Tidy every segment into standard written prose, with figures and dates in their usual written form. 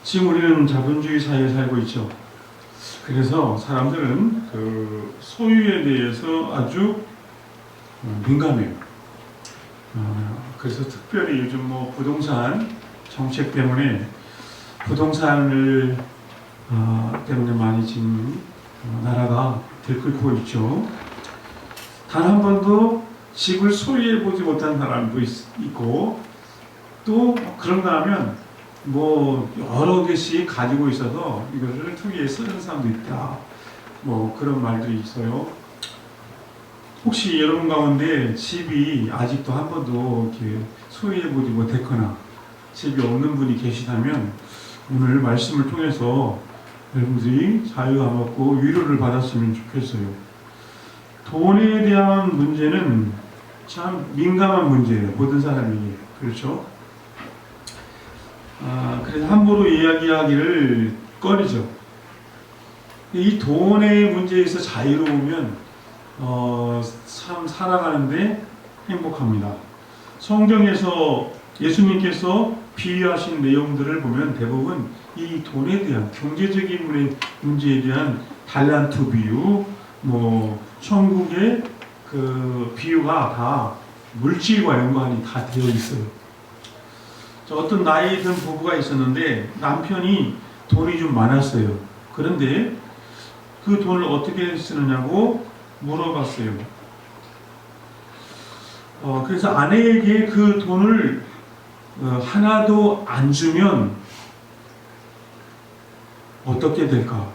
지금 우리는 자본주의 사회에 살고 있죠. 그래서 사람들은 그 소유에 대해서 아주 민감해요. 그래서 특별히 요즘 뭐 부동산 정책 때문에 부동산을 때문에 많이 지금 나라가 들끓고 있죠. 단 한 번도 집을 소유해 보지 못한 사람도 있고, 또 그런가 하면 뭐 여러 개씩 가지고 있어서 이것을 투기에 쓰는 사람도 있다. 뭐 그런 말들이 있어요. 혹시 여러분 가운데 집이 아직도 한 번도 이렇게 소유해 보지 못했거나 집이 없는 분이 계시다면 오늘 말씀을 통해서 여러분들이 자유가 먹고 위로를 받았으면 좋겠어요. 돈에 대한 문제는 참 민감한 문제예요. 모든 사람이. 그렇죠? 그래서 함부로 이야기하기를 꺼리죠. 이 돈의 문제에서 자유로우면 참 살아가는데 행복합니다. 성경에서 예수님께서 비유하신 내용들을 보면 대부분 이 돈에 대한 경제적인 문제에 대한 달란트 비유, 뭐 천국의 그 비유가 다 물질과 연관이 다 되어 있어요. 어떤 나이 든 부부가 있었는데 남편이 돈이 좀 많았어요. 그런데 그 돈을 어떻게 쓰느냐고 물어봤어요. 그래서 아내에게 그 돈을 하나도 안 주면 어떻게 될까?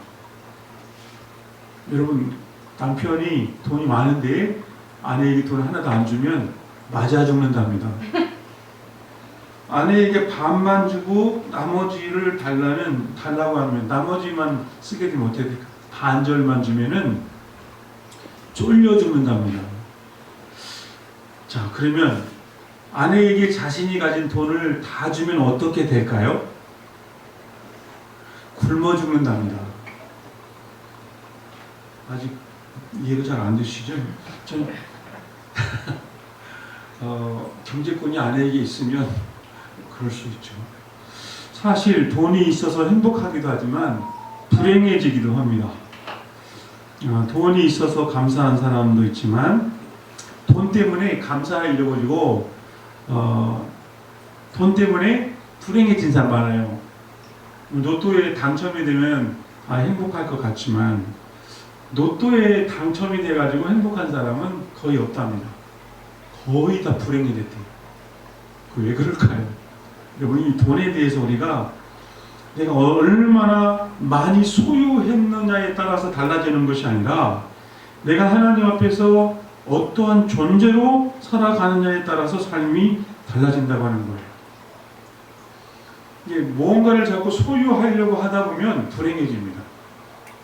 여러분, 남편이 돈이 많은데 아내에게 돈을 하나도 안 주면 맞아 죽는답니다. 아내에게 반만 주고 나머지를 달라고 하면 나머지만 쓰게 되면 어떻게 될까? 반절만 주면은 쫄려 죽는답니다. 자, 그러면 아내에게 자신이 가진 돈을 다 주면 어떻게 될까요? 굶어 죽는답니다. 아직 이해가 잘 안 되시죠? 경제권이 아내에게 있으면 그럴 수 있죠. 사실 돈이 있어서 행복하기도 하지만 불행해지기도 합니다. 돈이 있어서 감사한 사람도 있지만 돈 때문에 감사를 잃어버리고 돈 때문에 불행해진 사람 많아요. 로또에 당첨이 되면 행복할 것 같지만 로또에 당첨이 돼가지고 행복한 사람은 거의 없답니다. 거의 다 불행해졌대요. 왜 그럴까요? 여러분, 이 돈에 대해서 우리가 내가 얼마나 많이 소유했느냐에 따라서 달라지는 것이 아니라 내가 하나님 앞에서 어떠한 존재로 살아가느냐에 따라서 삶이 달라진다고 하는 거예요. 이게 무언가를 자꾸 소유하려고 하다 보면 불행해집니다.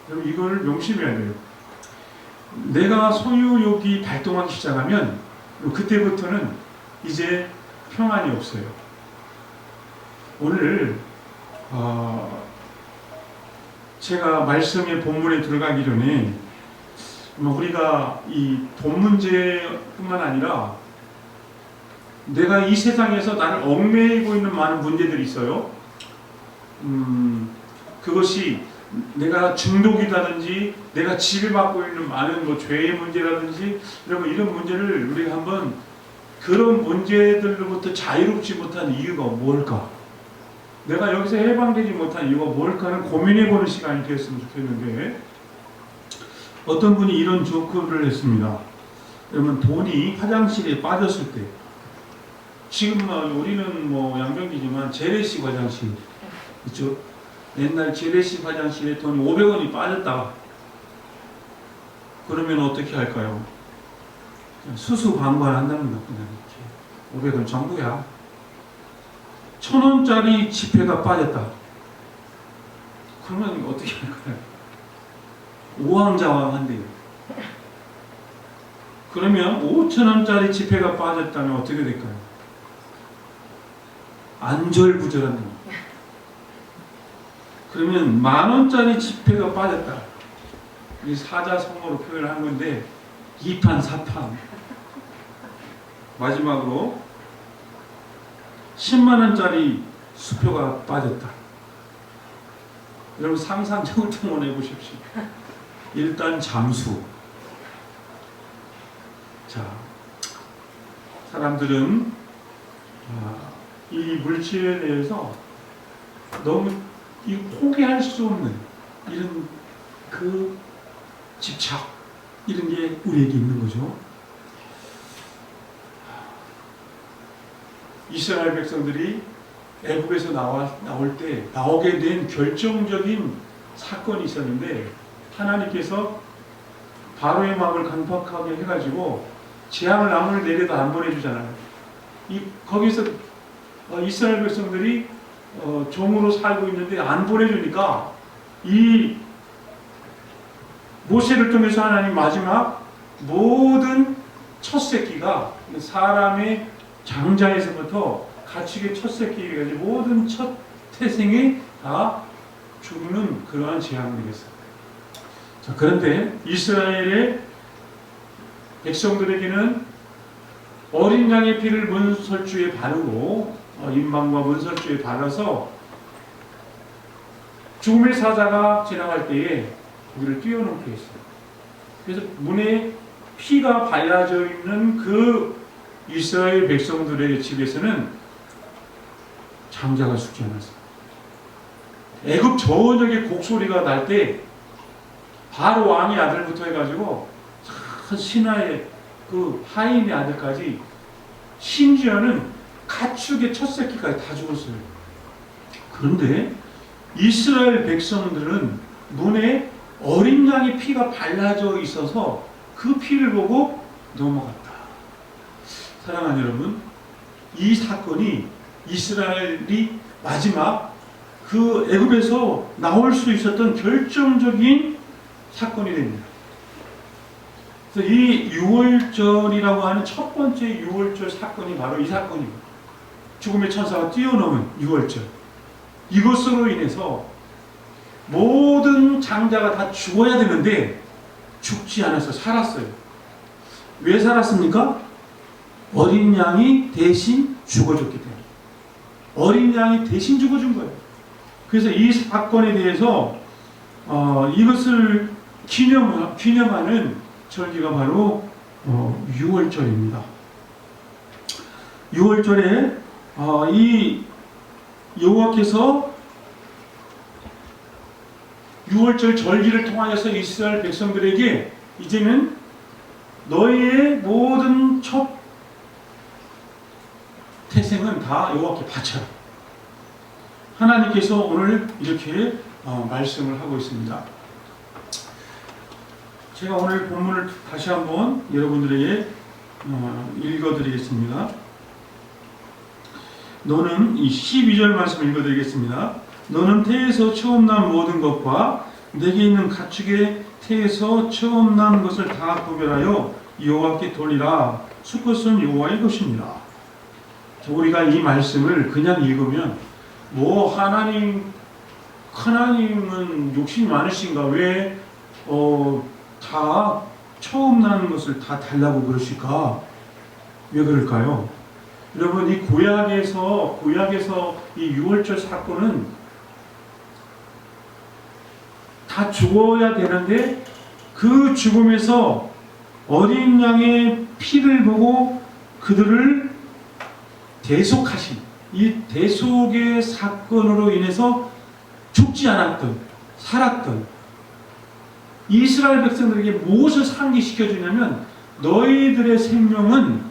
여러분, 이걸 명심해야 돼요. 내가 소유욕이 발동하기 시작하면 그때부터는 이제 평안이 없어요. 오늘 제가 말씀의 본문에 들어가기 전에 우리가 이 돈 문제뿐만 아니라 내가 이 세상에서 나를 얽매이고 있는 많은 문제들이 있어요. 그것이 내가 중독이라든지 내가 지배받고 있는 많은 뭐 죄의 문제라든지 여러분, 이런 문제를 우리가 한번 그런 문제들로부터 자유롭지 못한 이유가 뭘까? 내가 여기서 해방되지 못한 이유가 뭘까를 고민해보는 시간이 되었으면 좋겠는데, 어떤 분이 이런 조크를 했습니다. 여러분, 돈이 화장실에 빠졌을 때, 지금 우리는 뭐 양변기지만 재래식 화장실 있죠? 옛날 재래식 화장실에 돈이 500원이 빠졌다. 그러면 어떻게 할까요? 수수방관한답니다. 그냥 이렇게 500원 전부야. 1,000원짜리 지폐가 빠졌다. 그러면 어떻게 할까요? 우왕좌왕한데요. 그러면 5,000원짜리 지폐가 빠졌다면 어떻게 될까요? 안절부절합니다. 그러면 10,000원짜리 지폐가 빠졌다. 이 사자성어로 표현을 한 건데 2판 4판. 마지막으로 10만 원짜리 수표가 빠졌다. 여러분 상상력을 동원해 보십시오. 일단 잠수. 자, 사람들은 이 물질에 대해서 너무 포기할 수 없는 이런 그 집착, 이런 게 우리에게 있는 거죠. 이스라엘 백성들이 애굽에서 나올 때 나오게 된 결정적인 사건이 있었는데, 하나님께서 바로의 마음을 강팍하게 해가지고 재앙을 아무리 내려도 안 보내주잖아요. 거기서 이스라엘 백성들이 종으로 살고 있는데 안 보내주니까 이 모세를 통해서 하나님 마지막 모든 첫 새끼가 사람의 장자에서부터 가축의 첫 새끼까지 모든 첫 태생이 다 죽는 그러한 재앙을 내렸어요. 자, 그런데 이스라엘의 백성들에게는 어린 양의 피를 문설주에 바르고 인방과 문설주에 바라서 죽음의 사자가 지나갈 때에 우리를 뛰어넘게 했어요. 그래서 문에 피가 발라져 있는 그 이스라엘 백성들의 집에서는 장자가 죽지 않았어요. 애굽 저녁에 곡소리가 날 때 바로 왕의 아들부터 해가지고 신하의 그 하인의 아들까지, 심지어는 가축의 첫 새끼까지 다 죽었어요. 그런데 이스라엘 백성들은 문에 어린 양의 피가 발라져 있어서 그 피를 보고 넘어갔다. 사랑하는 여러분, 이 사건이 이스라엘이 마지막 그 애굽에서 나올 수 있었던 결정적인 사건이 됩니다. 그래서 이 유월절이라고 하는 첫 번째 유월절 사건이 바로 이 사건입니다. 죽음의 천사가 뛰어넘은 유월절. 이것으로 인해서 모든 장자가 다 죽어야 되는데 죽지 않아서 살았어요. 왜 살았습니까? 어린 양이 대신 죽어줬기 때문에. 어린 양이 대신 죽어준 거예요. 그래서 이 사건에 대해서 이것을 기념하는 절기가 바로 유월절입니다. 유월절에 이 여호와께서 유월절 절기를 통하여서 이스라엘 백성들에게 이제는 너희의 모든 첫 태생은 다 여호와께 바쳐라. 하나님께서 오늘 이렇게 말씀을 하고 있습니다. 제가 오늘 본문을 다시 한번 여러분들에게 읽어드리겠습니다. 너는 이 12절 말씀 읽어드리겠습니다. 너는 태에서 처음 난 모든 것과 내게 있는 가축의 태에서 처음 난 것을 다 구별하여 여호와께 돌리라. 수컷은 여호와의 것입니다. 우리가 이 말씀을 그냥 읽으면 하나님은 욕심이 많으신가? 왜 다 처음 나는 것을 다 달라고 그러실까? 왜 그럴까요? 여러분, 이 구약에서 이 유월절 사건은 다 죽어야 되는데 그 죽음에서 어린 양의 피를 보고 그들을 대속하신, 이 대속의 사건으로 인해서 죽지 않았던, 살았던 이스라엘 백성들에게 무엇을 상기시켜 주냐면, 너희들의 생명은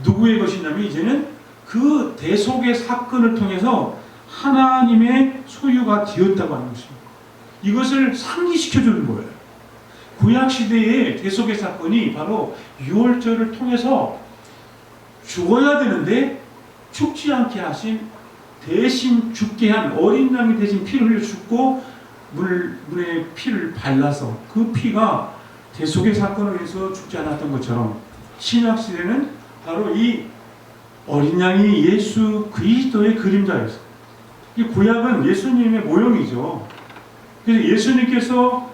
누구의 것이냐면 이제는 그 대속의 사건을 통해서 하나님의 소유가 되었다고 하는 것입니다. 이것을 상기시켜 주는 거예요. 구약 시대의 대속의 사건이 바로 유월절을 통해서 죽어야 되는데 죽지 않게 하신, 대신 죽게 한 어린 양이 대신 피를 흘려 죽고 물에 피를 발라서 그 피가 대속의 사건을 위해서 죽지 않았던 것처럼, 신약 시대는 바로 이 어린 양이 예수 그리스도의 그림자였어요. 이 구약은 예수님의 모형이죠. 그래서 예수님께서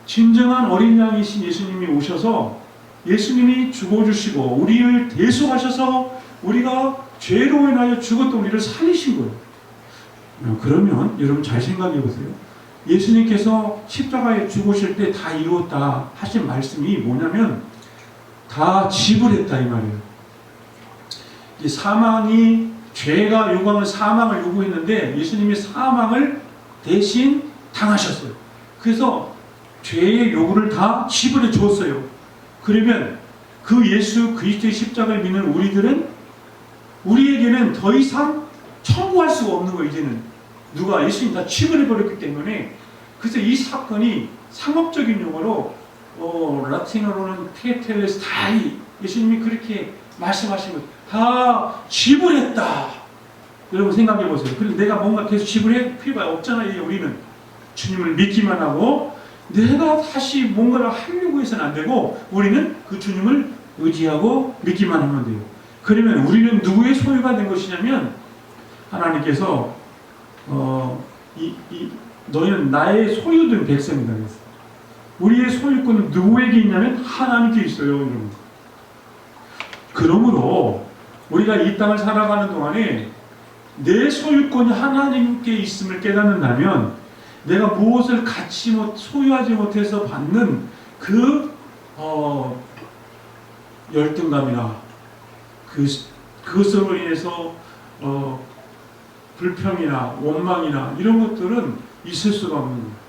진정한 어린 양이신 예수님이 오셔서 예수님이 죽어주시고 우리를 대속하셔서 우리가 죄로 인하여 죽었던 우리를 살리신 거예요. 그러면 여러분 잘 생각해 보세요. 예수님께서 십자가에 죽으실 때 다 이루었다 하신 말씀이 뭐냐면 다 지불했다 이 말이에요. 이 사망이 죄가 요구하는 사망을 요구했는데 예수님이 사망을 대신 당하셨어요. 그래서 죄의 요구를 다 지불해 주었어요. 그러면 그 예수 그리스도의 십자가를 믿는 우리에게는 더 이상 청구할 수가 없는 거예요. 이제는 누가 예수님 다 지불해 버렸기 때문에. 그래서 이 사건이 상업적인 용어로 라틴어로는 테텔레스타이, 예수님이 그렇게 말씀하신 것 다 지불했다. 여러분 생각해 보세요. 그리고 내가 뭔가 계속 지불해 필요가 없잖아요. 우리는 주님을 믿기만 하고 내가 다시 뭔가를 하려고 해서는 안 되고 우리는 그 주님을 의지하고 믿기만 하면 돼요. 그러면 우리는 누구의 소유가 된 것이냐면 하나님께서 너희는 나의 소유된 백성이다 그랬어요. 우리의 소유권은 누구에게 있냐면 하나님께 있어요. 여러분. 그러므로 우리가 이 땅을 살아가는 동안에 내 소유권이 하나님께 있음을 깨닫는다면 내가 무엇을 소유하지 못해서 받는 그 열등감이나 그것으로 인해서 불평이나 원망이나 이런 것들은 있을 수가 없는 거예요.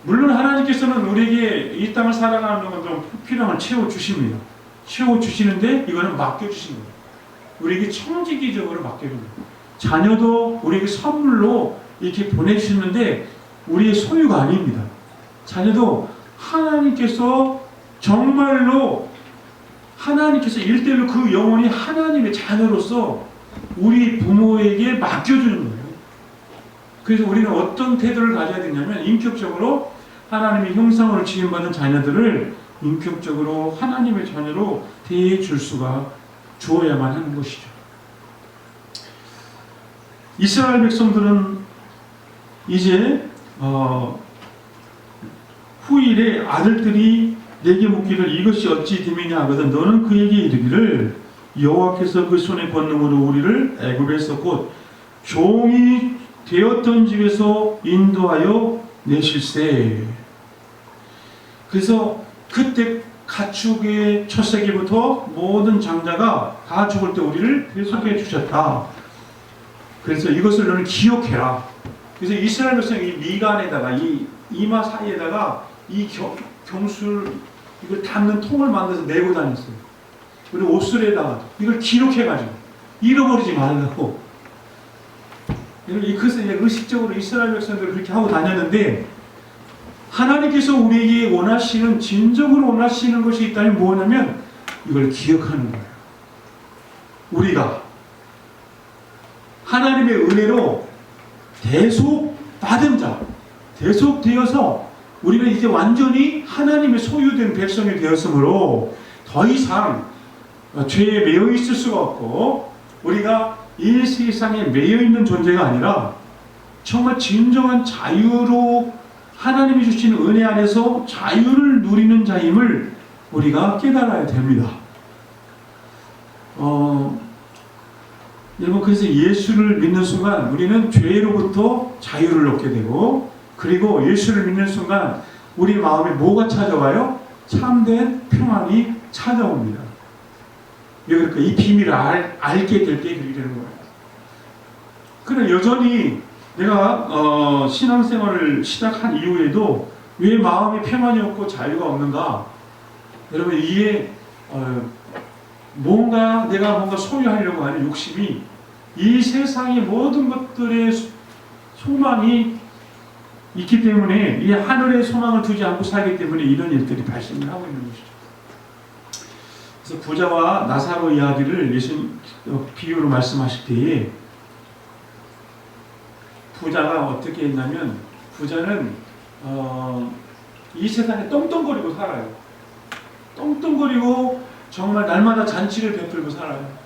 물론 하나님께서는 우리에게 이 땅을 살아가는 동안 필요함을 채워주십니다. 채워주시는데 이거는 맡겨주신 거예요. 우리에게 청지기적으로 맡겨줍니다. 자녀도 우리에게 선물로 이렇게 보내주시는데 우리의 소유가 아닙니다. 자녀도 하나님께서 정말로 일대일로 그 영혼이 하나님의 자녀로서 우리 부모에게 맡겨주는 거예요. 그래서 우리는 어떤 태도를 가져야 되냐면 인격적으로 하나님의 형상으로 지음받은 자녀들을 인격적으로 하나님의 자녀로 대해 주어야만 하는 것이죠. 이스라엘 백성들은 이제 후일에 아들들이 내게 묻기를 이것이 어찌 됨이냐 하거든 너는 그에게 이르기를 여호와께서 그 손의 권능으로 우리를 애굽에서 곧 종이 되었던 집에서 인도하여 내실세. 그래서 그때 가축의 첫 세기부터 모든 장자가 다 죽을 때 우리를 배속해 주셨다. 그래서 이것을 너는 기억해라. 그래서 이스라엘 백성이 이 미간에다가 이 이마 사이에다가 이 경술 이걸 담는 통을 만들어서 내고 다녔어요. 그리고 옷술에다가 이걸 기록해가지고 잃어버리지 말라고. 그래서 의식적으로 이스라엘 백성들을 그렇게 하고 다녔는데 하나님께서 우리에게 진정으로 원하시는 것이 있다면 뭐냐면 이걸 기억하는 거예요. 우리가 하나님의 은혜로 대속받은 자, 대속되어서 우리는 이제 완전히 하나님의 소유된 백성이 되었으므로 더 이상 죄에 매여 있을 수가 없고 우리가 이 세상에 매여 있는 존재가 아니라 정말 진정한 자유로 하나님이 주신 은혜 안에서 자유를 누리는 자임을 우리가 깨달아야 됩니다. 여러분 그래서 예수를 믿는 순간 우리는 죄로부터 자유를 얻게 되고 그리고 예수를 믿는 순간 우리 마음에 뭐가 찾아와요? 참된 평안이 찾아옵니다. 왜 그럴까? 이 비밀을 알게 될 때 그렇게 되는 거예요. 그러나 여전히 내가 신앙생활을 시작한 이후에도 왜 마음에 평안이 없고 자유가 없는가? 여러분 이게 내가 뭔가 소유하려고 하는 욕심이 이 세상의 모든 것들의 소망이 있기 때문에 이 하늘의 소망을 두지 않고 살기 때문에 이런 일들이 발생을 하고 있는 것이죠. 그래서 부자와 나사로 이야기를 예수님 비유로 말씀하실 때에 부자가 어떻게 했냐면 부자는 이 세상에 떵떵거리고 살아요. 떵떵거리고 정말 날마다 잔치를 베풀고 살아요.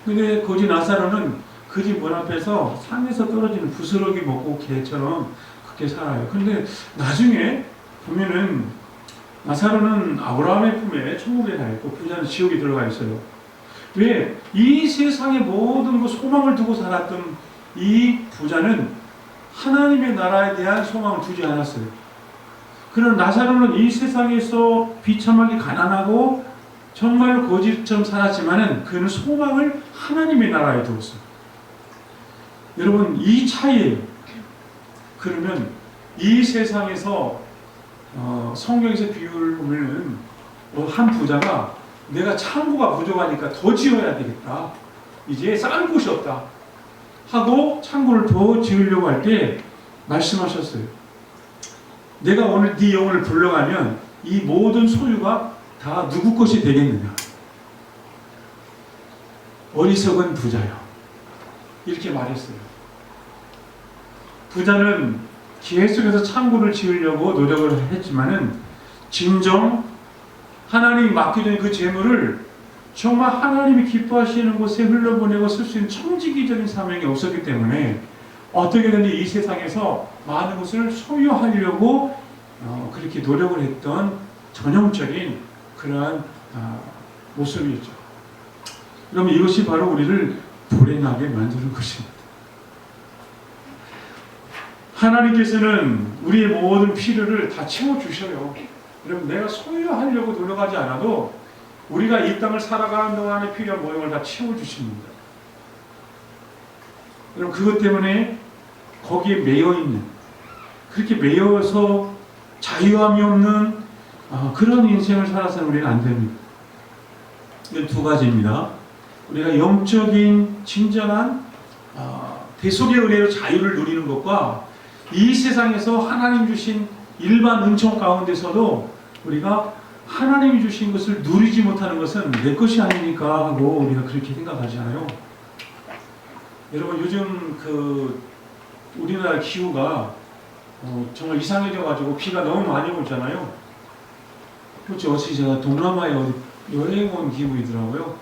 근데 거지 나사로는 그 집 문 앞에서 산에서 떨어지는 부스러기 먹고 개처럼 그렇게 살아요. 근데 나중에 보면은 나사로는 아브라함의 품에 천국에 가 있고 부자는 지옥에 들어가 있어요. 왜? 이 세상의 모든 그 소망을 두고 살았던 이 부자는 하나님의 나라에 대한 소망을 두지 않았어요. 그런 나사로는 이 세상에서 비참하게 가난하고 정말로 거지처럼 살았지만은 그는 소망을 하나님의 나라에 두었어요. 여러분, 이 차이예요. 그러면 이 세상에서 성경에서 비유를 보면은 한 부자가 내가 창고가 부족하니까 더 지어야 되겠다. 이제 쌓을 곳이 없다. 하고 창고를 더 지으려고 할 때 말씀하셨어요. 내가 오늘 네 영혼을 불러가면 이 모든 소유가 다 누구 것이 되겠느냐. 어리석은 부자요. 이렇게 말했어요. 부자는 계속해서 창고를 지으려고 노력을 했지만은 진정 하나님이 맡겨준 그 재물을 정말 하나님이 기뻐하시는 곳에 흘러보내고 쓸 수 있는 청지기적인 사명이 없었기 때문에 어떻게든지 이 세상에서 많은 것을 소유하려고 그렇게 노력을 했던 전형적인 그러한 모습이었죠. 그러면 이것이 바로 우리를 불행하게 만드는 것입니다. 하나님께서는 우리의 모든 필요를 다 채워주셔요. 여러분, 내가 소유하려고 노력하지 않아도 우리가 이 땅을 살아가는 동안에 필요한 모든 걸 다 채워주십니다. 여러분, 그것 때문에 거기에 매여있는, 그렇게 매여서 자유함이 없는 그런 인생을 살아서는 우리는 안 됩니다. 이 두 가지입니다. 우리가 영적인 진정한 대속의 은혜로 자유를 누리는 것과 이 세상에서 하나님 주신 일반 은총 가운데서도 우리가 하나님이 주신 것을 누리지 못하는 것은 내 것이 아니니까 하고 우리가 그렇게 생각하잖아요. 여러분, 요즘 우리나라 기후가 정말 이상해져가지고 비가 너무 많이 오잖아요. 그렇죠. 어제 제가 동남아에 여행 온 기분이더라고요.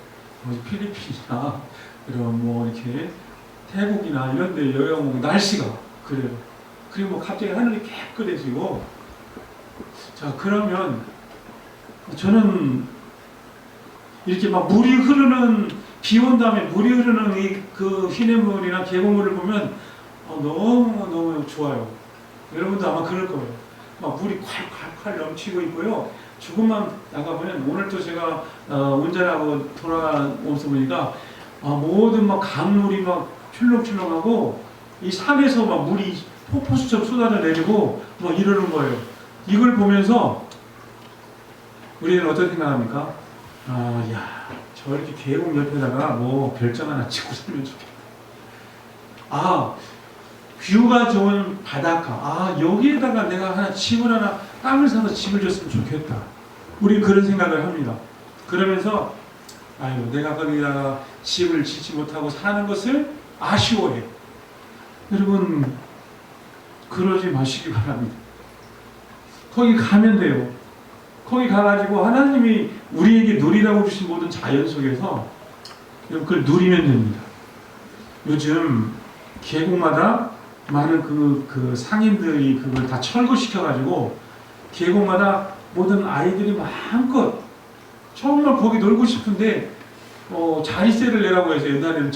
필리핀이나 이런 이렇게 태국이나 이런 데 여행 온 날씨가 그래요. 그리고 갑자기 하늘이 깨끗해지고, 자, 그러면 저는 이렇게 막 물이 흐르는, 비 온 다음에 물이 흐르는 그 시냇물이나 계곡물을 보면 너무너무 좋아요. 여러분도 아마 그럴 거예요. 막 물이 콸콸콸 넘치고 있고요. 조금만 나가보면, 오늘 또 제가 운전하고 돌아오면서 보니까 모든 막 강물이 막 출렁출렁하고 이 산에서 막 물이 폭포수처럼 쏟아져 내리고 막 이러는 거예요. 이걸 보면서 우리는 어떻게 생각합니까? 야, 저렇게 계곡 옆에다가 별장 하나 짓고 살면 좋겠다. 뷰가 좋은 바닷가. 여기에다가 내가 집을 하나, 땅을 사서 집을 줬으면 좋겠다. 우리 그런 생각을 합니다. 그러면서 내가 거기다가 집을 짓지 못하고 사는 것을 아쉬워해요. 여러분, 그러지 마시기 바랍니다. 거기 가면 돼요. 거기 가가지고 하나님이 우리에게 누리라고 주신 모든 자연 속에서 그걸 누리면 됩니다. 요즘 계곡마다 많은 그 상인들이 그걸 다 철거시켜가지고 계곡마다 모든 아이들이 마음껏 정말 거기 놀고 싶은데 자리세를 내라고 해서 옛날에는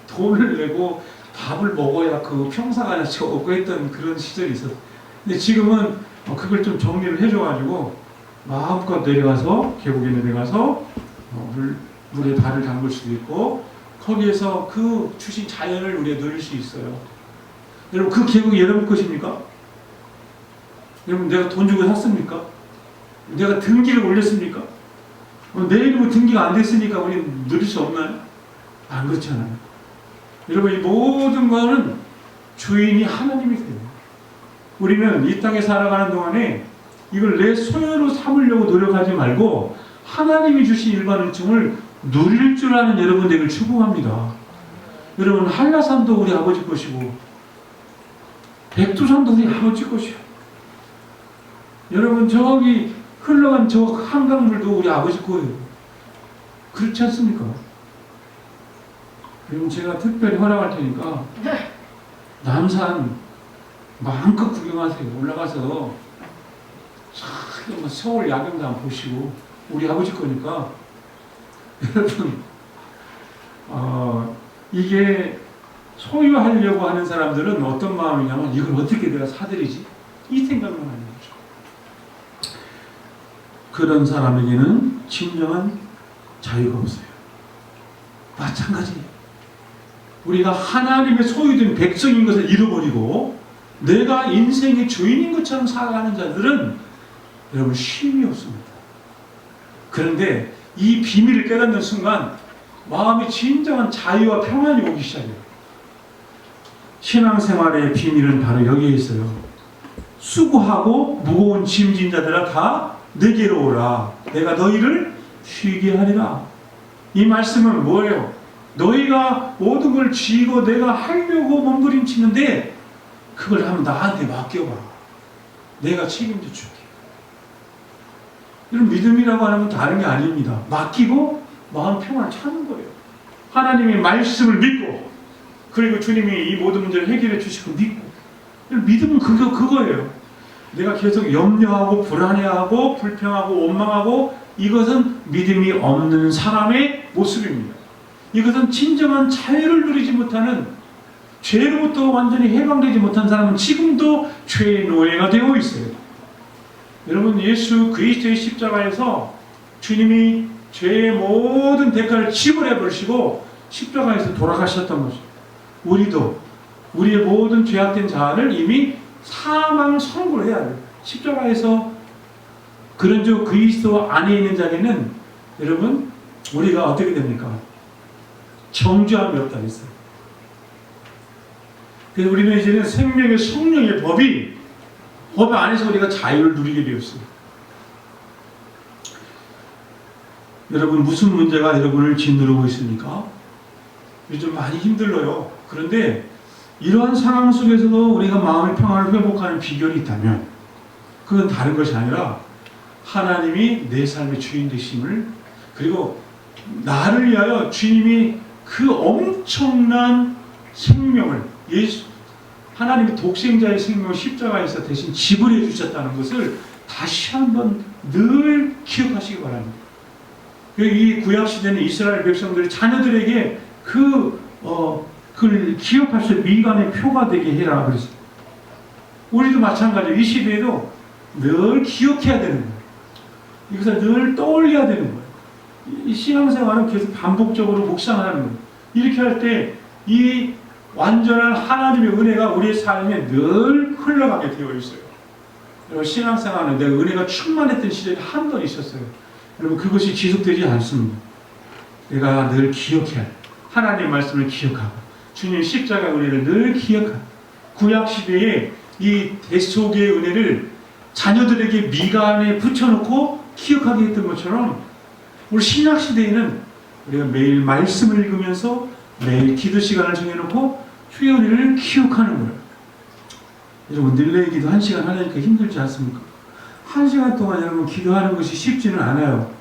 돈을 내고 밥을 먹어야 그 평사가 하나씩 얻고 했던 그런 시절이 있었어요. 근데 지금은 그걸 좀 정리를 해줘가지고 마음껏 내려가서, 계곡에 내려가서 물에 발을 담글 수도 있고 거기에서 그 주신 자연을 우리가 누릴 수 있어요. 여러분, 그 계곡이 여러분 것입니까? 여러분, 내가 돈 주고 샀습니까? 내가 등기를 올렸습니까? 내 이름은 등기가 안 됐으니까 우리는 누릴 수 없나요? 안 그렇잖아요. 여러분, 이 모든 것은 주인이 하나님이 돼요. 우리는 이 땅에 살아가는 동안에 이걸 내 소유로 삼으려고 노력하지 말고 하나님이 주신 일반 은총을 누릴 줄 아는 여러분 되길 축복합니다. 여러분, 한라산도 우리 아버지 것이고 백두산도 우리 아버지 것이요. 여러분, 저기 흘러간 저 한강물도 우리 아버지 거예요. 그렇지 않습니까? 여러분, 제가 특별히 허락할 테니까 남산 마음껏 구경하세요. 올라가서 서울 야경도 한번 보시고, 우리 아버지 거니까 여러분, 이게 소유하려고 하는 사람들은 어떤 마음이냐면 이걸 어떻게 내가 사들이지? 이 생각만 하는 거죠. 그런 사람에게는 진정한 자유가 없어요. 마찬가지예요. 우리가 하나님의 소유된 백성인 것을 잃어버리고 내가 인생의 주인인 것처럼 살아가는 자들은 여러분 쉼이 없습니다. 그런데 이 비밀을 깨닫는 순간 마음의 진정한 자유와 평안이 오기 시작해요. 신앙생활의 비밀은 바로 여기에 있어요. 수고하고 무거운 짐진 자들아 다 내게로 오라. 내가 너희를 쉬게 하리라. 이 말씀은 뭐예요? 너희가 모든 걸 쥐고 내가 하려고 몸부림치는데 그걸 한번 나한테 맡겨봐. 내가 책임져 줄게. 이런 믿음이라고 하는 건 다른 게 아닙니다. 맡기고 마음 평안을 찾는 거예요. 하나님의 말씀을 믿고 그리고 주님이 이 모든 문제를 해결해 주시고 믿고 믿음은 그거예요. 내가 계속 염려하고 불안해하고 불평하고 원망하고 이것은 믿음이 없는 사람의 모습입니다. 이것은 진정한 자유를 누리지 못하는 죄로부터 완전히 해방되지 못한 사람은 지금도 죄의 노예가 되고 있어요. 여러분 예수 그리스도의 십자가에서 주님이 죄의 모든 대가를 지불해 버리시고 십자가에서 돌아가셨던 거죠. 우리도 우리의 모든 죄악된 자아를 이미 사망 선고를 해야 돼요. 십자가에서 그런 저 그리스도 안에 있는 자에게는 여러분 우리가 어떻게 됩니까? 정죄함이 없다 했어요. 그래서 우리는 이제는 생명의 성령의 법 안에서 우리가 자유를 누리게 되었어요. 여러분 무슨 문제가 여러분을 짓누르고 있습니까? 요즘 많이 힘들어요. 그런데 이러한 상황 속에서도 우리가 마음의 평안을 회복하는 비결이 있다면 그건 다른 것이 아니라 하나님이 내 삶의 주인 되심을 그리고 나를 위하여 주님이 그 엄청난 생명을 하나님의 독생자의 생명을 십자가에서 대신 지불해 주셨다는 것을 다시 한번 늘 기억하시기 바랍니다. 이 구약시대는 이스라엘 백성들이 자녀들에게 그걸 기억할 수 있는 미간의 표가 되게 해라 그랬어요. 우리도 마찬가지예요. 이 시대에도 늘 기억해야 되는 거예요. 이것을 늘 떠올려야 되는 거예요. 이 신앙생활은 계속 반복적으로 묵상하는 거예요. 이렇게 할 때 이 완전한 하나님의 은혜가 우리의 삶에 늘 흘러가게 되어 있어요. 여러분 신앙생활은 내가 은혜가 충만했던 시절이 한 번 있었어요. 여러분 그것이 지속되지 않습니다. 내가 늘 기억해야 돼. 하나님의 말씀을 기억하고 주님 십자가 은혜를 늘 기억하고 구약시대에 이 대속의 은혜를 자녀들에게 미간에 붙여놓고 기억하게 했던 것처럼 우리 신약시대에는 우리가 매일 말씀을 읽으면서 매일 기도 시간을 정해놓고 주의 은혜를 기억하는 거예요. 여러분 릴레이 기도 1시간 하려니까 힘들지 않습니까? 1시간 동안 여러분 기도하는 것이 쉽지는 않아요.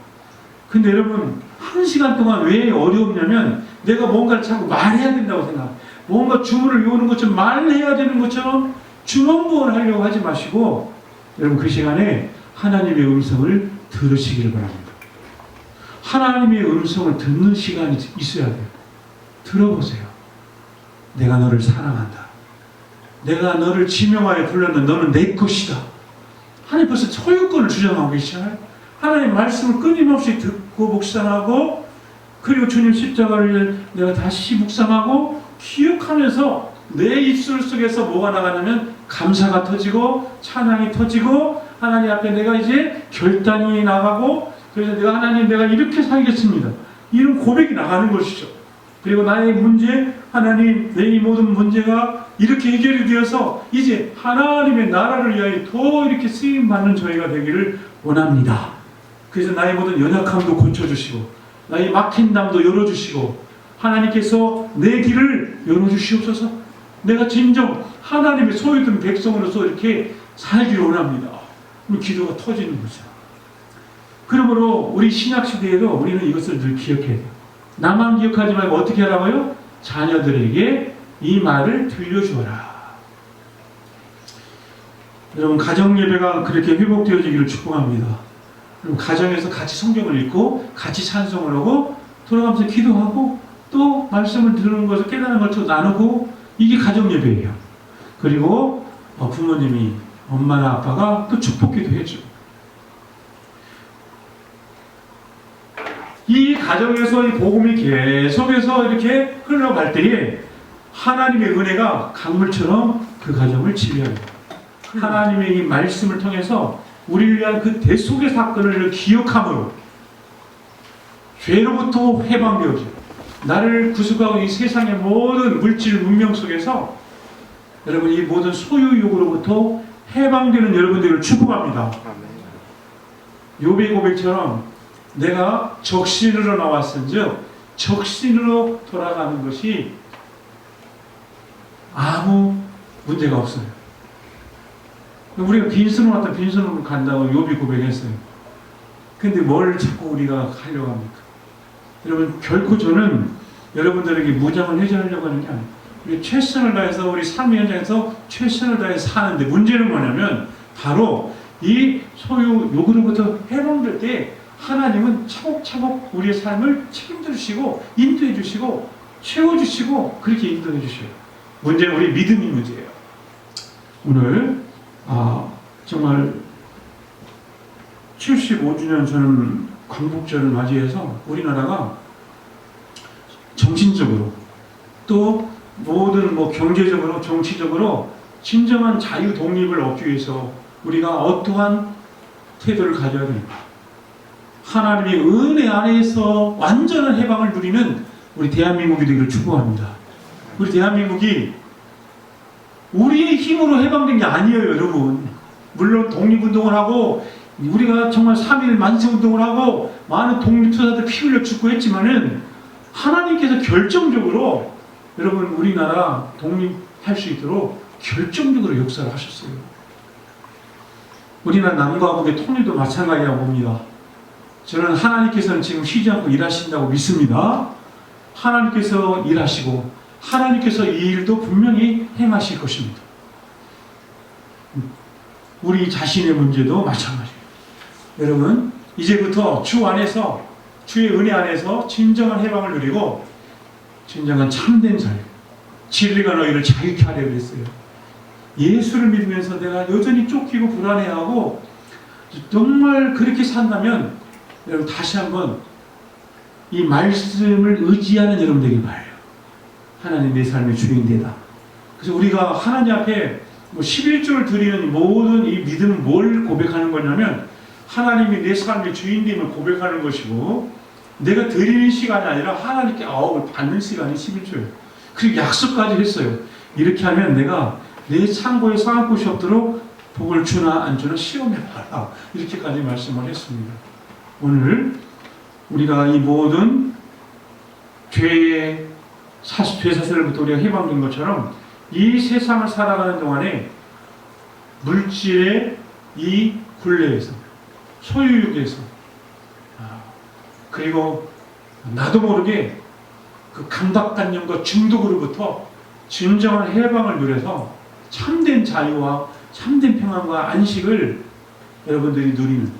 근데 여러분 1시간 동안 왜 어려웠냐면 내가 뭔가를 자꾸 말해야 된다고 생각해요. 뭔가 주문을 외우는 것처럼 말해야 되는 것처럼 주문부원 하려고 하지 마시고 여러분 그 시간에 하나님의 음성을 들으시기를 바랍니다. 하나님의 음성을 듣는 시간이 있어야 돼요. 들어보세요. 내가 너를 사랑한다. 내가 너를 지명하여 불렀는데 너는 내 것이다. 하나님 벌써 소유권을 주장하고 계시잖아요. 하나님 말씀을 끊임없이 듣고 묵상하고 그리고 주님 십자가를 내가 다시 묵상하고 기억하면서 내 입술 속에서 뭐가 나가냐면 감사가 터지고 찬양이 터지고 하나님 앞에 내가 이제 결단이 나가고 그래서 내가 하나님 내가 이렇게 살겠습니다. 이런 고백이 나가는 것이죠. 그리고 나의 문제 하나님 내 이 모든 문제가 이렇게 해결이 되어서 이제 하나님의 나라를 위하여 더 이렇게 쓰임받는 저희가 되기를 원합니다. 그래서 나의 모든 연약함도 고쳐주시고 나의 막힌 담도 열어주시고 하나님께서 내 길을 열어주시옵소서. 내가 진정 하나님의 소유된 백성으로서 이렇게 살기를 원합니다. 기도가 터지는 거죠. 그러므로 우리 신약시대에도 우리는 이것을 늘 기억해야 돼요. 나만 기억하지 말고 어떻게 하라고요? 자녀들에게 이 말을 들려주어라. 여러분 가정예배가 그렇게 회복되어지기를 축복합니다. 여러분 가정에서 같이 성경을 읽고 같이 찬송을 하고 돌아가면서 기도하고 또 말씀을 들은 것을 깨달은 것을 나누고 이게 가정 예배예요. 그리고 부모님이 엄마나 아빠가 또 축복기도 해주고 이 가정에서 이 복음이 계속해서 이렇게 흘러갈 때에 하나님의 은혜가 강물처럼 그 가정을 지배합니다. 하나님의 이 말씀을 통해서 우리를 위한 그 대속의 사건을 기억함으로 죄로부터 해방되어지고 나를 구속하고 이 세상의 모든 물질 문명 속에서 여러분 이 모든 소유욕으로부터 해방되는 여러분들을 축복합니다. 욥의 고백처럼 내가 적신으로 나왔은즉 적신으로 돌아가는 것이 아무 문제가 없어요. 우리가 빈손으로 왔다 빈손으로 간다고 욥이 고백했어요. 근데 뭘 자꾸 우리가 하려고 합니까? 여러분 결코 저는 여러분들에게 무장을 해제하려고 하는 게 아니에요. 우리 최선을 다해서 우리 삶의 현장에서 최선을 다해서 사는데 문제는 뭐냐면 바로 이 소유 욕으로부터 해방될 때 하나님은 차곡차곡 우리의 삶을 책임져 주시고 인도해 주시고 채워주시고 그렇게 인도해 주셔요. 문제는 우리 믿음이 문제예요. 오늘 정말 75주년 저는 광복절을 맞이해서 우리나라가 정신적으로 또 모든 경제적으로 정치적으로 진정한 자유 독립을 얻기 위해서 우리가 어떠한 태도를 가져야 됩니까? 하나님의 은혜 안에서 완전한 해방을 누리는 우리 대한민국이 되기를 축복합니다. 우리 대한민국이 우리의 힘으로 해방된 게 아니에요, 여러분. 물론 독립운동을 하고 우리가 정말 3.1 만세운동을 하고 많은 독립투사들 피 흘려 죽고 했지만은 하나님께서 결정적으로 여러분 우리나라 독립할 수 있도록 결정적으로 역사를 하셨어요. 우리나라 남과 북의 통일도 마찬가지라고 봅니다. 저는 하나님께서는 지금 쉬지 않고 일하신다고 믿습니다. 하나님께서 일하시고 하나님께서 이 일도 분명히 행하실 것입니다. 우리 자신의 문제도 마찬가지예요. 여러분 이제부터 주 안에서 주의 은혜 안에서 진정한 해방을 누리고 진정한 참된 자유 진리가 너희를 자유케 하려 그랬어요. 예수를 믿으면서 내가 여전히 쫓기고 불안해하고 정말 그렇게 산다면 여러분 다시 한번 이 말씀을 의지하는 여러분 되길 바라요. 하나님 내 삶의 주인되다. 그래서 우리가 하나님 앞에 11조를 드리는 모든 이 믿음은 뭘 고백하는 거냐면 하나님이 내 삶의 주인됨을 고백하는 것이고 내가 드리는 시간이 아니라 하나님께 아홉을 받는 시간이 11조예요. 그리고 약속까지 했어요. 이렇게 하면 내가 내 창고에 쌓을 곳이 없도록 복을 주나 안 주나 시험해봐라. 이렇게까지 말씀을 했습니다. 오늘 우리가 이 모든 죄 사슬로부터 우리가 해방된 것처럼 이 세상을 살아가는 동안에 물질의 이 굴레에서 소유욕에서 그리고 나도 모르게 그 강박관념과 중독으로부터 진정한 해방을 누려서 참된 자유와 참된 평안과 안식을 여러분들이 누리는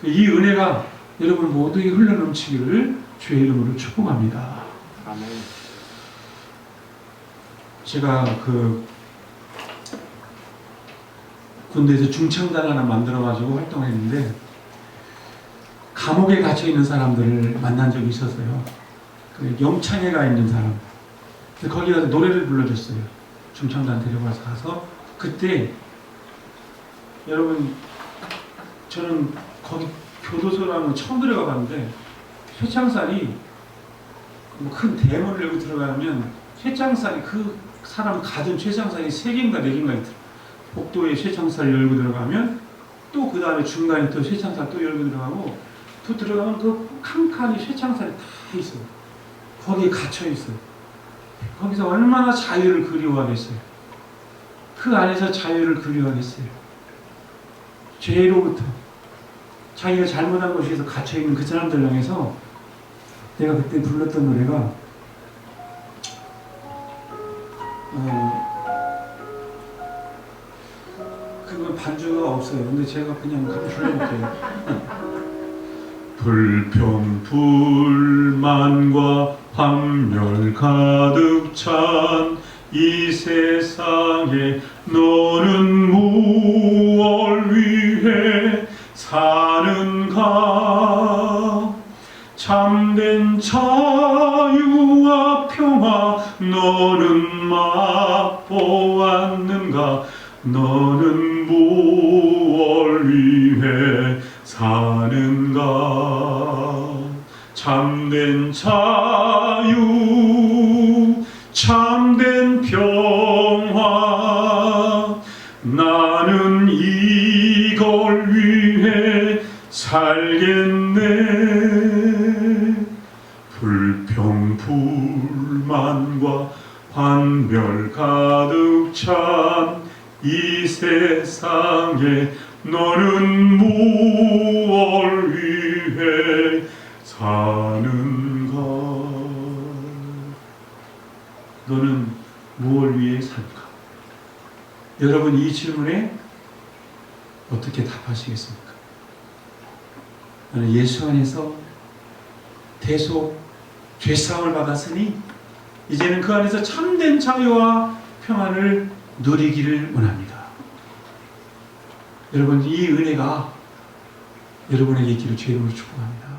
이 은혜가 여러분 모두에게 흘러넘치기를 주의 이름으로 축복합니다. 아멘. 제가 군대에서 중창단 하나 만들어가지고 활동했는데 감옥에 갇혀있는 사람들을 만난 적이 있었어요. 영창에 가 있는 사람. 거기 가서 노래를 불러줬어요. 중창단 데려가서 그때 여러분 저는 거기 교도소라는 처음 들어가봤는데 쇠창살이 큰 대문을 열고 들어가면 쇠창살이 그 사람 가진 쇠창살이 3개인가 4개인가 있더라고요. 복도에 쇠창살 열고 들어가면 또 그 다음에 중간에 또 쇠창살 또 열고 들어가고 또 들어가면 그 칸칸이 쇠창살이 다 있어요. 거기에 갇혀 있어요. 거기서 얼마나 자유를 그리워하겠어요. 그 안에서 자유를 그리워하겠어요. 죄로부터 자기가 잘못한 것에서 갇혀있는 그 사람들 향해서 내가 그때 불렀던 노래가 그건 반주가 없어요. 근데 제가 그냥 불러볼게요. 불평 불만과 환멸 가득 찬 이 세상에 너는 무엇 위해 사는가? 참된 자유와 평화 너는 맛보았는가? 너는 무엇 위해 사는가? 참된 자유, 참된 평화, 나는 이걸 위해 살겠네. 불평 불만과 환멸 가득 찬 이 세상에 너는 무엇 위해 사는가? 너는 무엇 위해 살까? 여러분 이 질문에 어떻게 답하시겠습니까? 나는 예수 안에서 대속 죄사함을 받았으니 이제는 그 안에서 참된 자유와 평안을 누리기를 원합니다. 여러분 이 은혜가 여러분에게 있기를 주의 이름으로 축복합니다.